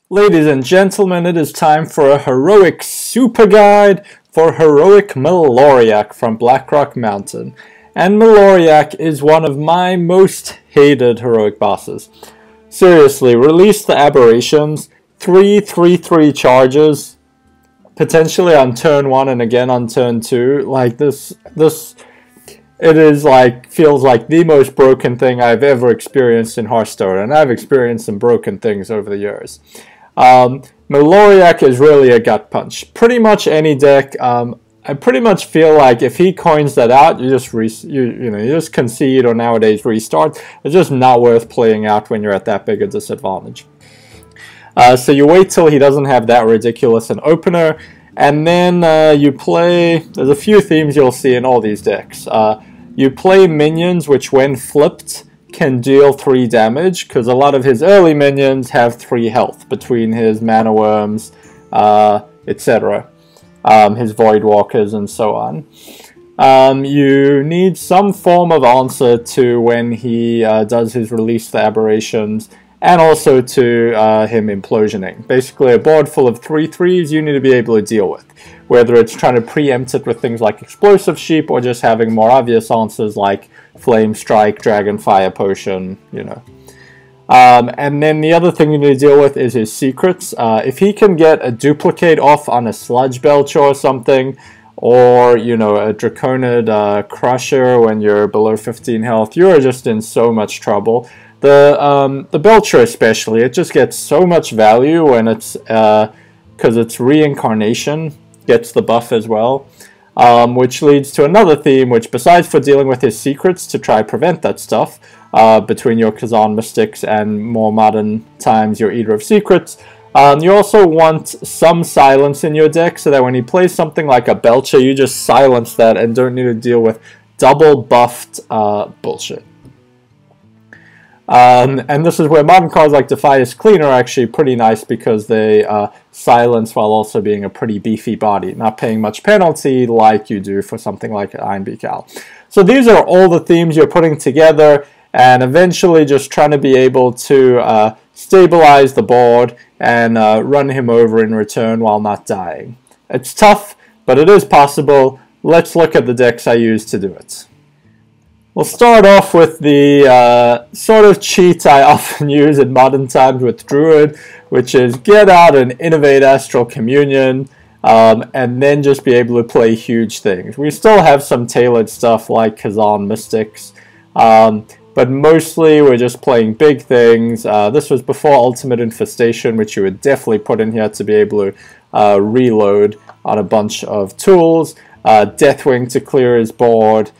Ladies and gentlemen, it is time for a heroic super guide for heroic Maloriak from Blackrock Mountain. And Maloriak is one of my most hated heroic bosses. Seriously, release the aberrations, 3/3/3 charges, potentially on turn 1 and again on turn 2. Like this it is feels like the most broken thing I've ever experienced in Hearthstone, and I've experienced some broken things over the years. Maloriak is really a gut punch. Pretty much any deck, I pretty much feel like if he coins that out, you just you just concede or nowadays restart. It's just not worth playing out when you're at that big a disadvantage. So you wait till he doesn't have that ridiculous an opener, and then you play. There's a few themes you'll see in all these decks. You play minions, which when flipped can deal 3 damage, because a lot of his early minions have 3 health between his mana worms, etc. His void walkers and so on. You need some form of answer to when he does his release the aberrations, and also to him implosioning. Basically a board full of 3/3s you need to be able to deal with, whether it's trying to preempt it with things like explosive sheep or just having more obvious answers like Flame Strike, Dragon Fire Potion, you know. And then the other thing you need to deal with is his secrets. If he can get a duplicate off on a Sludge Belcher or something, or, you know, a Draconid Crusher when you're below 15 health, you are just in so much trouble. The Belcher especially, it just gets so much value when it's, because its reincarnation gets the buff as well. Which leads to another theme, which besides for dealing with his secrets to try prevent that stuff, between your Khazan Mystics and more modern times your Eater of Secrets, you also want some silence in your deck so that when he plays something like a Belcher, you just silence that and don't need to deal with double buffed bullshit. And this is where modern cards like Defias Clean are actually pretty nice, because they silence while also being a pretty beefy body, not paying much penalty like you do for something like Ironbeak Owl. So these are all the themes you're putting together, and eventually just trying to be able to stabilize the board and run him over in return while not dying. It's tough, but it is possible. Let's look at the decks I use to do it. We'll start off with the sort of cheat I often use in modern times with Druid, which is get out and innovate Astral Communion, and then just be able to play huge things. We still have some tailored stuff like Khazan Mystics, but mostly we're just playing big things. This was before Ultimate Infestation, which you would definitely put in here to be able to reload on a bunch of tools. Deathwing to clear his board.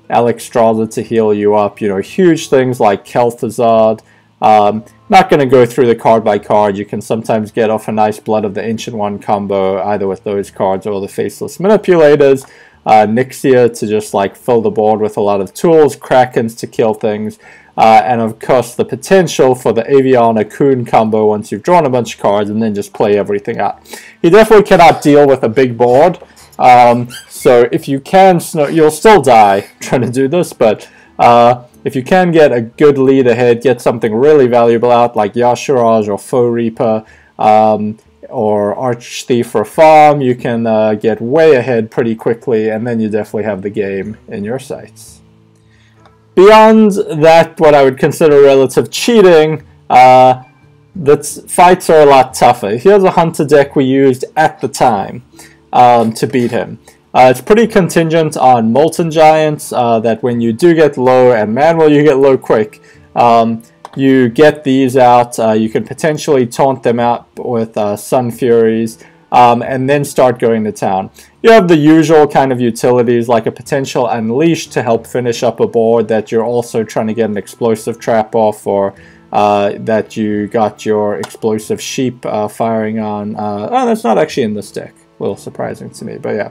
Alexstrasza to heal you up, you know, huge things like Kel'Thuzad. Not going to go through the card by card. You can sometimes get off a nice Blood of the Ancient One combo either with those cards or the Faceless Manipulators. Nixia to just like fill the board with a lot of tools, Krakens to kill things, and of course the potential for the Aviana Coon combo once you've drawn a bunch of cards and then just play everything out. He definitely cannot deal with a big board. So if you can, you'll still die trying to do this, but if you can get a good lead ahead, get something really valuable out like Yashiraj or Foe Reaper, or Archthief for farm, you can get way ahead pretty quickly, and then you definitely have the game in your sights. Beyond that, what I would consider relative cheating, the fights are a lot tougher. Here's a Hunter deck we used at the time to beat him. It's pretty contingent on Molten Giants, that when you do get low, and man will you get low quick, you get these out. You can potentially taunt them out with Sun Furies, and then start going to town. You have the usual kind of utilities like a potential Unleash to help finish up a board that you're also trying to get an explosive trap off, or that you got your explosive sheep firing on. Oh, that's not actually in this deck. A little surprising to me, but yeah.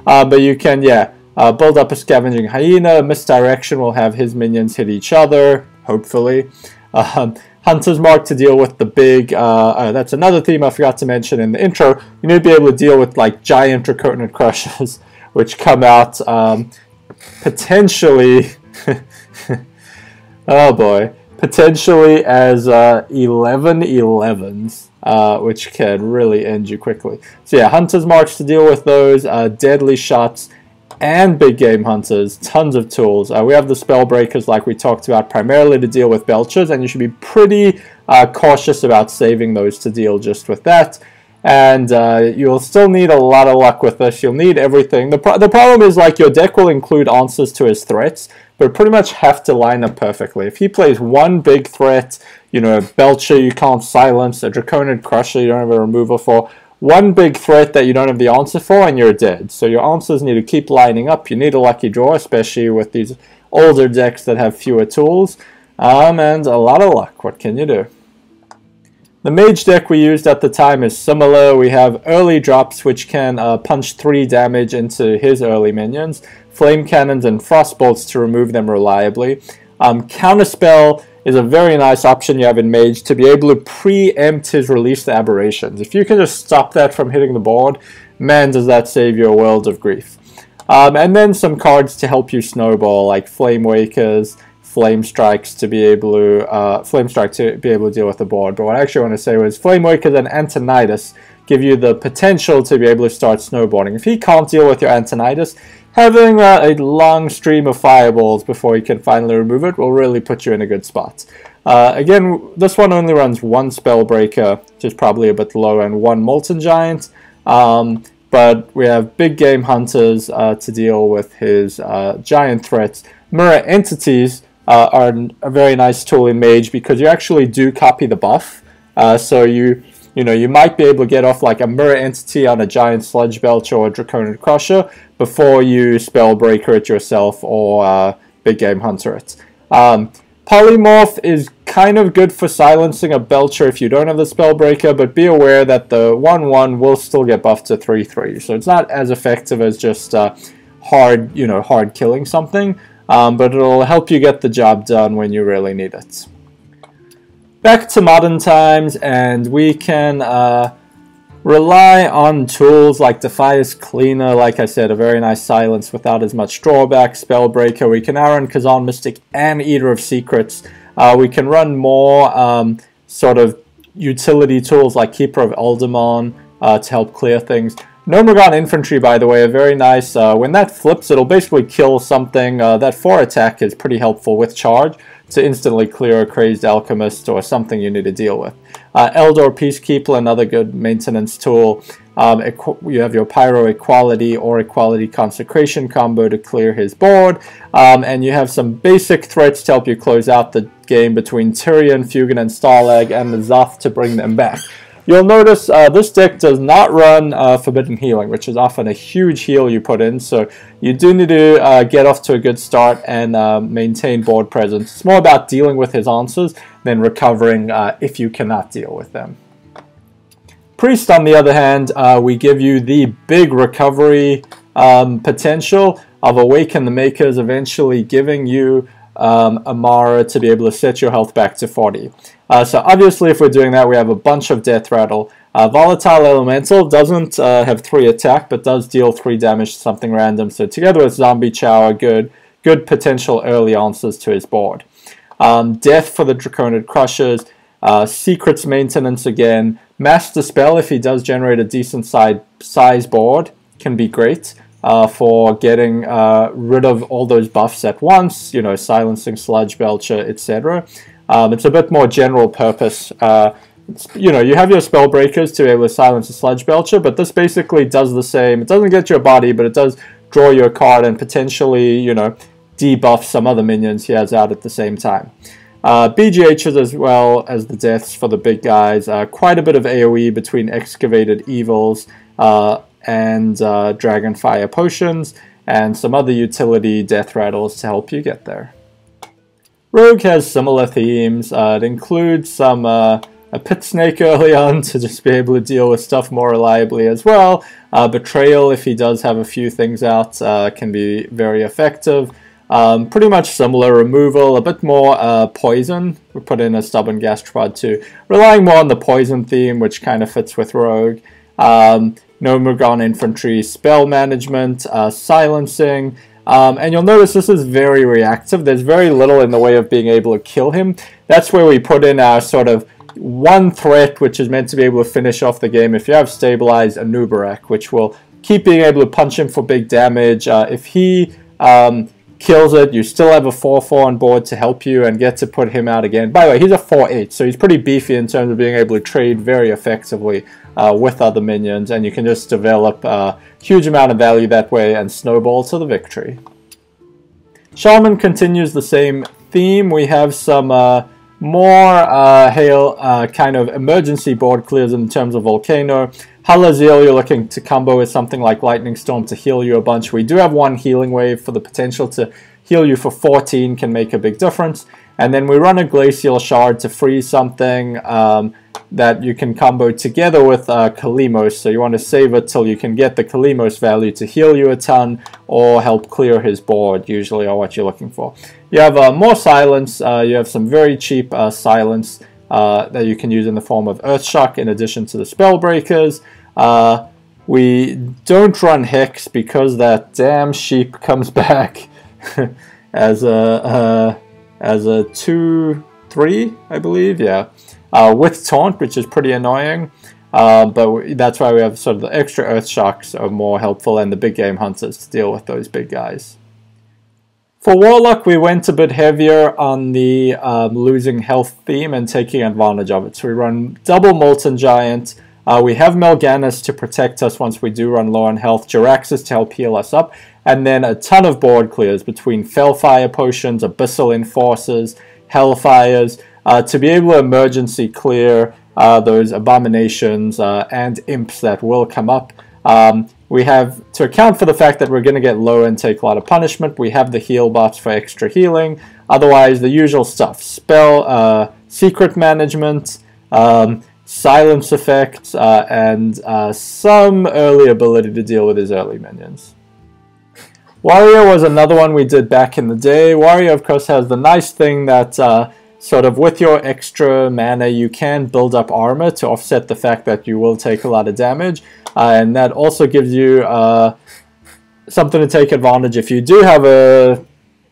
But you can, build up a Scavenging Hyena. Misdirection will have his minions hit each other, hopefully. Hunter's Mark to deal with the big, that's another theme I forgot to mention in the intro. You need to be able to deal with like giant Draconid Crushers, which come out potentially, oh boy, potentially as 11/11s, which can really end you quickly. So yeah, Hunter's Marks to deal with those, Deadly Shots, and big game hunters, tons of tools. We have the spell breakers like we talked about, primarily to deal with belchers, and you should be pretty cautious about saving those to deal just with that. And you'll still need a lot of luck with this. You'll need everything. The problem is, like, your deck will include answers to his threats, but pretty much have to line up perfectly. If he plays one big threat, you know, a belcher you can't silence, a Draconic Crusher you don't have a removal for, one big threat that you don't have the answer for, and you're dead. So your answers need to keep lining up. You need a lucky draw, especially with these older decks that have fewer tools, and a lot of luck. What can you do? The Mage deck we used at the time is similar. We have early drops, which can punch 3 damage into his early minions, Flame Cannons and Frostbolts to remove them reliably. Counterspell is a very nice option you have in Mage to be able to preempt his released aberrations. If you can just stop that from hitting the board, man, does that save you a world of grief. And then some cards to help you snowball, like Flame Wakers, Flame Strikes to be able to deal with the board. But what I actually want to say was Flame Wakers and Antonidas give you the potential to be able to start snowballing. If he can't deal with your Antonidas, having a long stream of fireballs before he can finally remove it will really put you in a good spot. Again, this one only runs 1 Spellbreaker, which is probably a bit low, and 1 Molten Giant. But we have big game hunters to deal with his giant threats. Mirror Entities are a very nice tool in Mage because you actually do copy the buff. So you might be able to get off like a Mirror Entity on a giant Sludge Belcher or a Draconic Crusher before you Spellbreaker it yourself or big game hunter it. Polymorph is kind of good for silencing a Belcher if you don't have the Spellbreaker, but be aware that the 1/1 will still get buffed to 3/3, so it's not as effective as just hard killing something, but it'll help you get the job done when you really need it. Back to modern times, and we can rely on tools like Defias Cleaner, like I said, a very nice silence without as much drawback, Spellbreaker. We can Aaron Kazan Mystic and Eater of Secrets. We can run more sort of utility tools like Keeper of Eldamon to help clear things. Gnomeregan Infantry, by the way, are very nice. When that flips, it'll basically kill something. That 4 attack is pretty helpful with charge to instantly clear a Crazed Alchemist or something you need to deal with. Eldor Peacekeeper, another good maintenance tool. You have your Pyro Equality or Equality Consecration combo to clear his board. And you have some basic threats to help you close out the game between Tyrion, Fugan, and Starlag, and the Zoth to bring them back. You'll notice this deck does not run Forbidden Healing, which is often a huge heal you put in, so you do need to get off to a good start and maintain board presence. It's more about dealing with his answers than recovering if you cannot deal with them. Priest, on the other hand, we give you the big recovery potential of Awaken the Makers, eventually giving you Amara to be able to set your health back to 40. So obviously if we're doing that, we have a bunch of Death Rattle. Volatile Elemental doesn't have 3 attack, but does deal 3 damage to something random. So together with Zombie Chow are good potential early answers to his board. Death for the Draconic Crushers. Secrets maintenance again. Master Spell, if he does generate a decent size board, can be great for getting rid of all those buffs at once, silencing Sludge Belcher, etc. It's a bit more general purpose. You have your spell breakers to be able to silence a Sludge Belcher, but this basically does the same. It doesn't get your body, but it does draw your card and potentially, debuff some other minions he has out at the same time. BGHs as well as the deaths for the big guys. Quite a bit of AoE between Excavated Evils and Dragonfire Potions, and some other utility death rattles to help you get there. Rogue has similar themes. It includes some a Pit Snake early on to just be able to deal with stuff more reliably as well. Betrayal, if he does have a few things out, can be very effective. Pretty much similar removal, a bit more poison. We put in a Stubborn Gastropod too, relying more on the poison theme, which kind of fits with Rogue. Gnomeregan Infantry, spell management, silencing, And you'll notice this is very reactive. There's very little in the way of being able to kill him. That's where we put in our sort of one threat, which is meant to be able to finish off the game. If you have stabilized Maloriak, which will keep being able to punch him for big damage. If he kills it, you still have a 4/4 on board to help you and get to put him out again. By the way, he's a 4/8, so he's pretty beefy in terms of being able to trade very effectively with other minions, and you can just develop a huge amount of value that way and snowball to the victory. Shaman continues the same theme. We have some more kind of emergency board clears in terms of Volcano. Halazil, you're looking to combo with something like Lightning Storm to heal you a bunch. We do have one healing wave for the potential to heal you for 14, can make a big difference. And then we run a Glacial Shard to freeze something that you can combo together with Kalimos. So you want to save it till you can get the Kalimos value to heal you a ton or help clear his board, usually are what you're looking for. You have more silence. You have some very cheap silence that you can use in the form of Earthshock in addition to the Spellbreakers. We don't run Hex because that damn sheep comes back as a 2/3, I believe, yeah. With Taunt, which is pretty annoying, but that's why we have sort of the extra Earthshocks are more helpful, and the big game hunters to deal with those big guys. For Warlock, we went a bit heavier on the losing health theme and taking advantage of it. So we run double Molten Giant. We have Melganis to protect us once we do run low on health, Jaraxxus to help heal us up, and then a ton of board clears between Fellfire Potions, Abyssal Enforcers, Hellfires, to be able to emergency clear those abominations and imps that will come up. We have, to account for the fact that we're going to get low and take a lot of punishment, we have the heal bots for extra healing. Otherwise, the usual stuff. Spell, secret management, silence effects, and some early ability to deal with his early minions. Warrior was another one we did back in the day. Warrior, of course, has the nice thing that sort of with your extra mana, you can build up armor to offset the fact that you will take a lot of damage. And that also gives you something to take advantage. If you do have a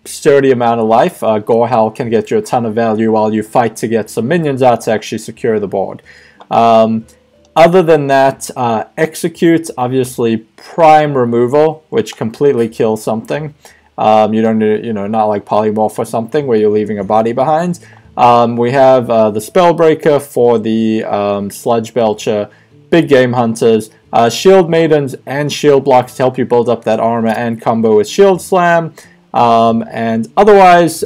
sturdy amount of life, Gorehowl can get you a ton of value while you fight to get some minions out to actually secure the board. Other than that, Execute, obviously prime removal, which completely kills something. You don't need, not like Polymorph or something where you're leaving a body behind. We have the Spellbreaker for the Sludge Belcher, Big Game Hunters, Shield Maidens and Shield Blocks to help you build up that armor and combo with Shield Slam. And otherwise,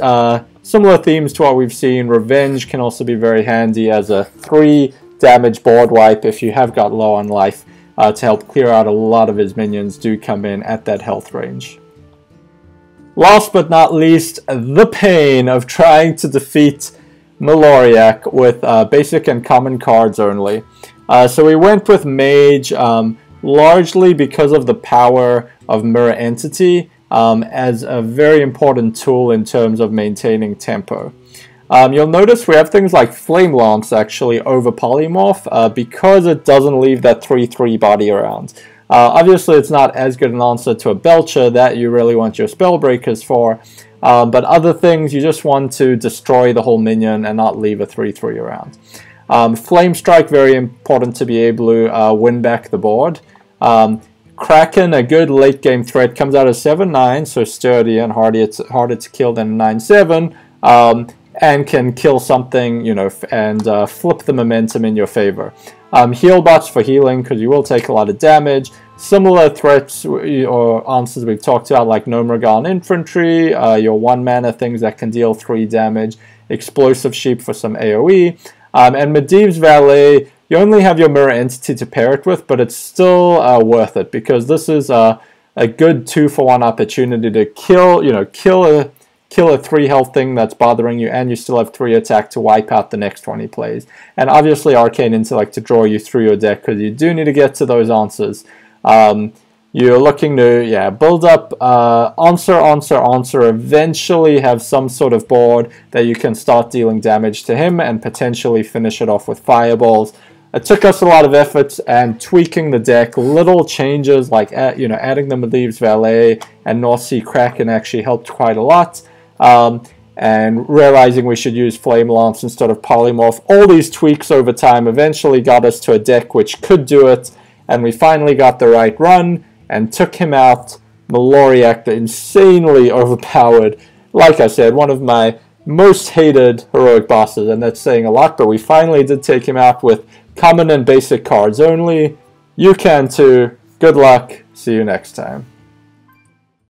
similar themes to what we've seen. Revenge can also be very handy as a 3 damage board wipe if you have got low on life to help clear out a lot of his minions do come in at that health range. Last but not least, the pain of trying to defeat Maloriak with basic and common cards only. So we went with Mage largely because of the power of Mirror Entity as a very important tool in terms of maintaining tempo. You'll notice we have things like Flame Lance actually over Polymorph because it doesn't leave that 3/3 body around. Obviously it's not as good an answer to a Belcher that you really want your Spellbreakers for, but other things you just want to destroy the whole minion and not leave a 3/3 around. Flame Strike, very important to be able to win back the board. Kraken, a good late game threat, comes out as 7/9, so sturdy and harder to kill than a 9/7, and can kill something, and flip the momentum in your favor. Heal bots for healing, because you will take a lot of damage. Similar threats or answers we've talked about, like Gnomeregan Infantry, your 1 mana things that can deal 3 damage, Explosive Sheep for some AoE, and Medivh's Valet, you only have your Mirror Entity to pair it with, but it's still worth it, because this is a good 2-for-1 opportunity to kill a 3 health thing that's bothering you, and you still have 3 attack to wipe out the next 20 plays. And obviously Arcane Intellect to draw you through your deck, because you do need to get to those answers. You're looking to build up answer, eventually have some sort of board that you can start dealing damage to him and potentially finish it off with fireballs. It took us a lot of effort and tweaking the deck. Little changes like adding the Medivh's Valet and North Sea Kraken actually helped quite a lot. And realizing we should use Flame Lance instead of Polymorph. All these tweaks over time eventually got us to a deck which could do it, and we finally got the right run and took him out. Maloriak, the insanely overpowered, like I said, one of my most hated heroic bosses, and that's saying a lot, but we finally did take him out with common and basic cards only. You can too. Good luck. See you next time.